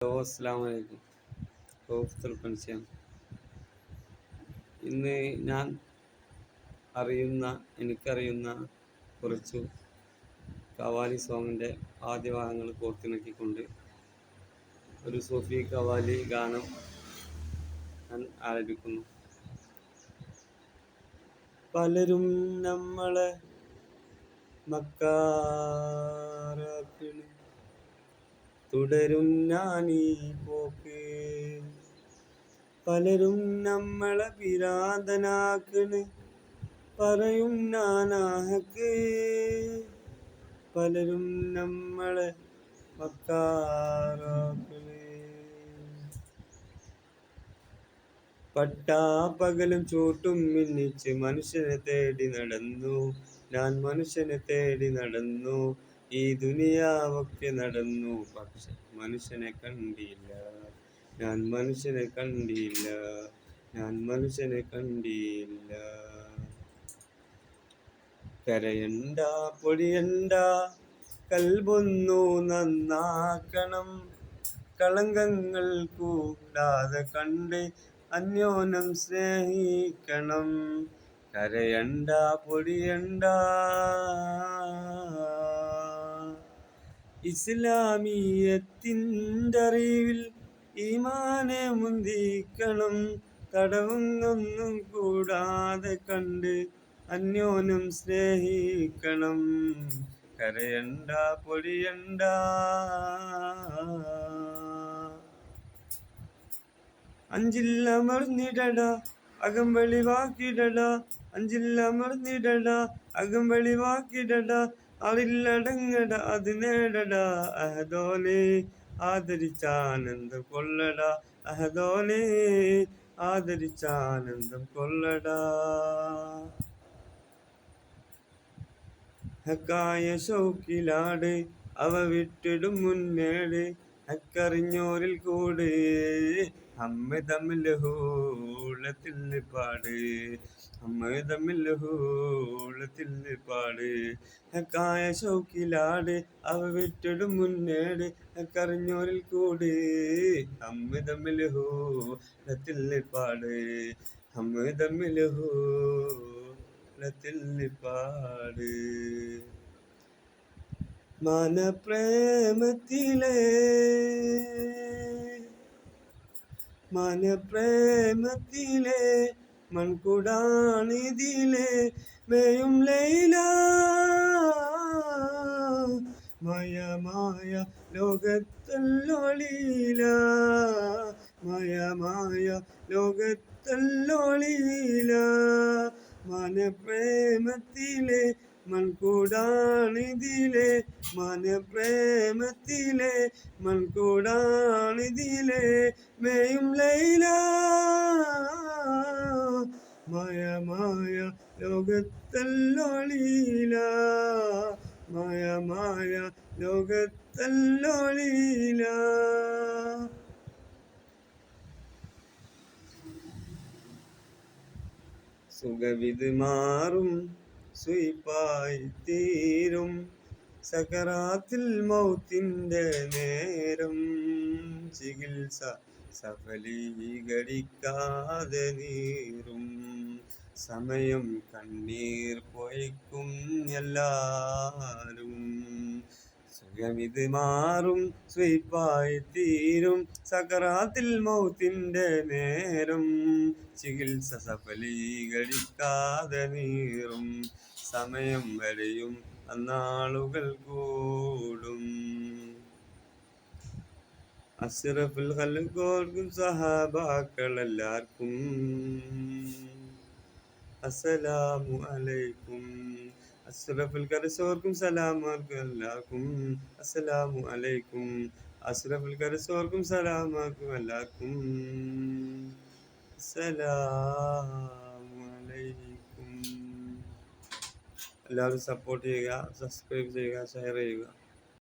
Hello, അസ്സാം വലൈക്കും. Of ഇന്ന് ഞാൻ എനിക്കറിയുന്ന കുറച്ചു കവാലി സോങ്ങിൻ്റെ ആദ്യ ഭാഗങ്ങൾ കോർത്തിണക്കിക്കൊണ്ട് ഒരു സൂഫി കവാലി ഗാനം ഞാൻ ആലപിക്കുന്നു. പലരും നമ്മളെ മക്കാരാക്കണ്, തുടരും ഞാനീ പോക്ക്. പലരും നമ്മളെ പിരാന്തനാക്കണ്, പറയും നാനാഹക്ക്. പലരും നമ്മളെ മക്കാരാക്കണ്. പട്ടാപ്പകലും ചൂട്ടും മിന്നിച്ച് മനുഷ്യനെ തേടി നടന്നു ഞാൻ, മനുഷ്യനെ തേടി നടന്നു. ഈ ദുനിയാവൊക്കെ നടന്നു, പക്ഷെ മനുഷ്യനെ കണ്ടില്ല ഞാൻ, മനുഷ്യനെ കണ്ടില്ല ഞാൻ, മനുഷ്യനെ കണ്ടില്ല. കരയണ്ട പൊടിയണ്ട, കൽബൊന്നു നന്നാക്കണം. കളങ്കങ്ങൾ കൂടാതെ കണ്ട് അന്യോന്യം സ്നേഹിക്കണം. കരയണ്ട പൊടിയണ്ട, ഇസ്ലാമിയത്തിൻ്റെ അറിവിൽ ഈമാനെ മുന്തിക്കണം. തടവുന്നൊന്നും കൂടാതെ കണ്ട് അന്യോന്യം സ്നേഹിക്കണം. കരയണ്ട പൊടിയണ്ട. അഞ്ചില്ലമർന്നിടട അകമ്പളി വാക്കിടട, അഞ്ചില്ലമർന്നിടട അകമ്പളി വാക്കിടട. അറില്ലടങ്ങട അത് നേടട, അഹദോനെ ആദരിച്ചാനന്ദം കൊള്ളട. അഹദോനെ ആദരിച്ചാനന്ദം കൊള്ളട. ഹക്കായ ഷൗക്കിലാട് അവ വിട്ടിടും മുന്നേട്, ഹക്കറിഞ്ഞോരിൽ കൂട് ഹമ്മ തമ്മിൽ ഹൂളത്തിൽ പാട്. ഹമ്മ തമ്മിൽ ഹൂളത്തിൽ പാട്. ഹക്കായ ഷൗക്കിലാട് അവ വിട്ടിടും മുന്നേട്, ഹക്കറിഞ്ഞോരിൽ കൂട് ഹമ്മ തമ്മിൽ ഹൂളത്തിൽ പാട്. ഹമ്മ തമ്മിൽ ഹൂളത്തിൽ പാട്. മനപ്രേമത്തിലെ മൺകുടാണിതിലെ മേയും ലൈല. മയമായ ലോകത്തല്ലോളീല, മയമായ ലോകത്തല്ലോളീല. മനപ്രേമത്തിലെ മൺകുടാണിതിലെ, മനപ്രേമത്തിലെ മൺകുടാണിതിലെ മേയും ലൈല. മയമായ ലോകത്തല്ലോളീല, മയമായ ലോകത്തല്ലോളീല. സുഖവിത് മാറും സുയിപ്പായി തീരും, സകറാത്തിൽ മൗത്തിൻ്റെ നേരം. ചികിത്സ സഫലീകരിക്കാതെ നീറും സമയം, കണ്ണീർ പൊയ്ക്കും എല്ലാരും. സുഖമിത് മാറും സുയിപ്പായി തീരും, സകറാത്തിൽ മൗത്തിൻ്റെ നേരം. ചികിത്സ സഫലീകരിക്കാതെ നീറും സമയം, വരെയും അന്നാളുകൾ കൂടും. അഷ്റഫുൽ ഖൽഖോർക്കും സഹാബാക്കളെല്ലാവർക്കും അസ്സലാമു അലൈക്കും. അഷ്റഫുൽ കരസോർക്കും സലാമാർക്കും അസ്സലാമു അലൈക്കും. അഷ്റഫുൽ കരസോർക്കും സലാമാർക്കും എല്ലാവർക്കും അസ്സലാമു അലൈക്കും. എല്ലാവരും സപ്പോർട്ട് ചെയ്യുക, സബ്സ്ക്രൈബ് ചെയ്യുക, ഷെയർ ചെയ്യുക.